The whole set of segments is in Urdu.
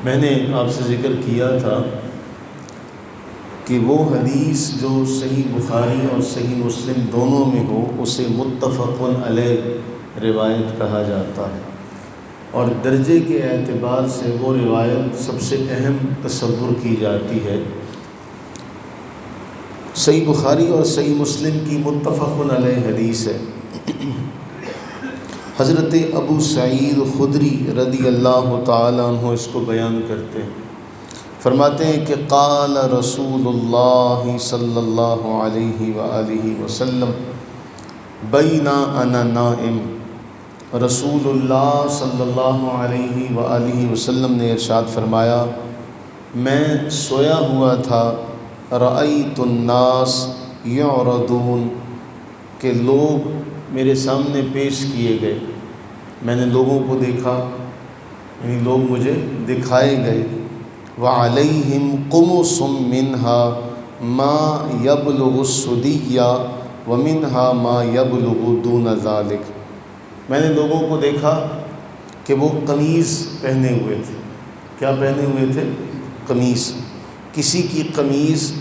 میں نے آپ سے ذکر کیا تھا کہ وہ حدیث جو صحیح بخاری اور صحیح مسلم دونوں میں ہو اسے متفق علیہ روایت کہا جاتا ہے، اور درجے کے اعتبار سے وہ روایت سب سے اہم تصور کی جاتی ہے۔ صحیح بخاری اور صحیح مسلم کی متفق علیہ حدیث ہے۔ حضرت ابو سعید خدری رضی اللہ تعالیٰ عنہ اس کو بیان کرتے ہیں، فرماتے ہیں کہ قال رسول اللہ صلی اللہ علیہ وآلہ وسلم بینا انا نائم، رسول اللہ صلی اللہ علیہ وآلہ وسلم نے ارشاد فرمایا، میں سویا ہوا تھا، رأیت الناس یعرضون، کہ لوگ میرے سامنے پیش کیے گئے، میں نے لوگوں کو دیکھا، یعنی لوگ مجھے دکھائے گئے، وعلیہم قمص منہا ما یبلغ الصدی ومنہا ما یبلغ دون ذلک، میں نے لوگوں کو دیکھا کہ وہ قمیض پہنے ہوئے تھے۔ کیا پہنے ہوئے تھے؟ قمیض۔ کسی کی قمیض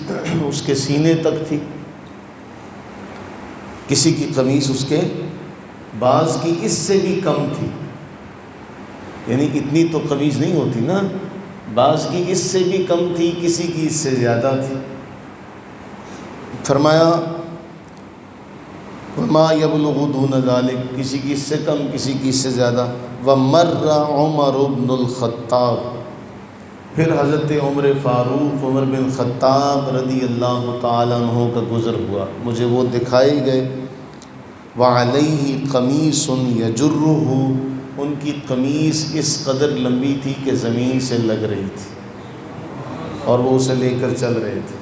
اس کے سینے تک تھی، کسی کی قمیض اس کے بعض کی اس سے بھی کم تھی، یعنی اتنی تو قمیض نہیں ہوتی نا، بعض کی اس سے بھی کم تھی، کسی کی اس سے زیادہ تھی۔ فرمایا وما یبلغ دون ذلک، کسی کی اس سے کم، کسی کی اس سے زیادہ۔ ومر عمر بن الخطاب، پھر حضرت عمر فاروق عمر بن خطاب رضی اللہ تعالیٰ عنہ کا گزر ہوا، مجھے وہ دکھائے گئے۔ وعلیہ قمیص یجرہ، ان کی قمیص اس قدر لمبی تھی کہ زمین سے لگ رہی تھی اور وہ اسے لے کر چل رہے تھے۔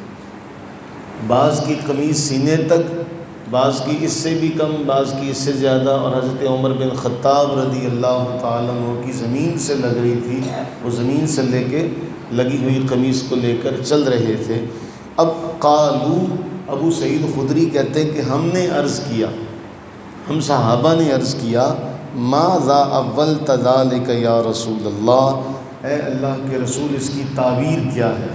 بعض کی قمیص سینے تک، بعض کی اس سے بھی کم، بعض کی اس سے زیادہ، اور حضرت عمر بن خطاب رضی اللہ تعالیٰ عنہ کی زمین سے لگ رہی تھی، وہ زمین سے لے کے لگی ہوئی قمیص کو لے کر چل رہے تھے۔ اب قالو، ابو سعید خدری کہتے ہیں کہ ہم نے عرض کیا، ہم صحابہ نے عرض کیا، ماذا اولت ذلک یا رسول اللہ، اے اللہ کے رسول اس کی تعبیر کیا ہے؟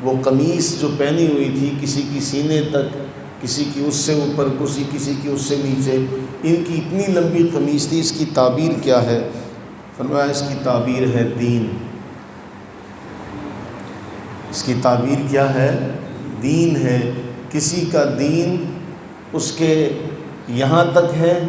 وہ قمیص جو پہنی ہوئی تھی، کسی کی سینے تک، کسی کی اس سے اوپر، کسی کی اس سے نیچے، ان کی اتنی لمبی قمیص تھی، اس کی تعبیر کیا ہے؟ فرمایا اس کی تعبیر ہے دین۔ اس کی تعبیر کیا ہے؟ دین ہے۔ کسی کا دین اس کے یہاں تک ہے،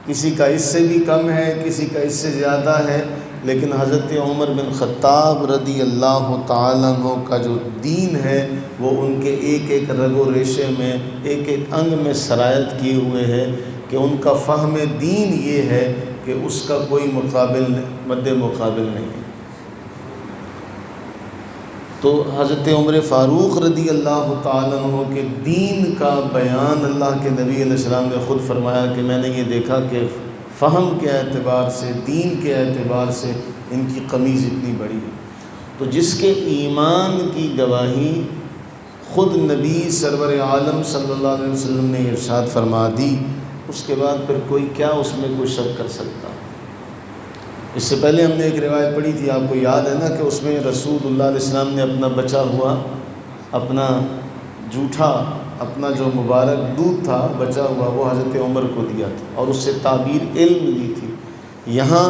کسی کا اس سے بھی کم ہے، کسی کا اس سے زیادہ ہے، لیکن حضرت عمر بن خطاب رضی اللہ تعالیٰ عنہ کا جو دین ہے وہ ان کے ایک ایک رگ و ریشے میں، ایک ایک انگ میں سرایت کیے ہوئے ہے کہ ان کا فہم دین یہ ہے کہ اس کا کوئی مد مقابل نہیں ہے۔ تو حضرت عمر فاروق رضی اللہ تعالیٰ عنہ کے دین کا بیان اللہ کے نبی علیہ السلام نے خود فرمایا کہ میں نے یہ دیکھا کہ فہم کے اعتبار سے، دین کے اعتبار سے ان کی قمیض اتنی بڑی ہے۔ تو جس کے ایمان کی گواہی خود نبی سرور عالم صلی اللہ علیہ وسلم نے ارشاد فرما دی، اس کے بعد پھر کوئی کیا اس میں کوئی شک کر سکتا؟ اس سے پہلے ہم نے ایک روایت پڑھی تھی، آپ کو یاد ہے نا، کہ اس میں رسول اللہ علیہ السلام نے اپنا بچا ہوا، اپنا جھوٹا، اپنا جو مبارک دودھ تھا بچا ہوا، وہ حضرت عمر کو دیا تھا اور اس سے تعبیر علم لی تھی۔ یہاں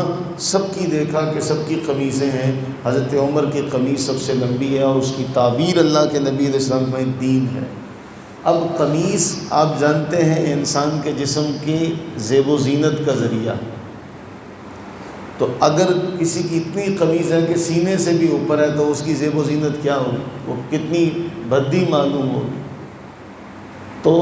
سب کی دیکھا کہ سب کی قمیصیں ہیں، حضرت عمر کی قمیص سب سے لمبی ہے اور اس کی تعبیر اللہ کے نبی علیہ السلام میں دین ہے۔ اب قمیص آپ جانتے ہیں انسان کے جسم کی زیب و زینت کا ذریعہ، تو اگر کسی کی اتنی قمیض ہے کہ سینے سے بھی اوپر ہے تو اس کی زیب و زینت کیا ہوگی، وہ کتنی بھدی معلوم ہوگی۔ تو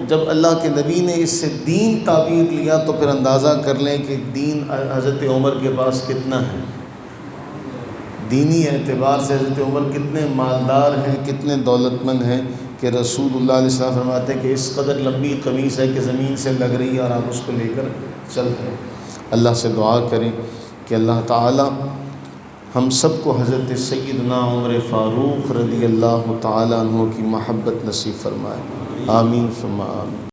جب اللہ کے نبی نے اس سے دین تعبیر لیا تو پھر اندازہ کر لیں کہ دین حضرت عمر کے پاس کتنا ہے، دینی اعتبار سے حضرت عمر کتنے مالدار ہیں، کتنے دولت مند ہیں، کہ رسول اللہ علیہ السلام فرماتے ہیں کہ اس قدر لمبی قمیص ہے کہ زمین سے لگ رہی ہے اور آپ اس کو لے کر چل رہے ہیں۔ اللہ سے دعا کریں کہ اللہ تعالی ہم سب کو حضرت سیدنا عمر فاروق رضی اللہ تعالیٰ عنہ کی محبت نصیب فرمائے، آمین ثم آمین۔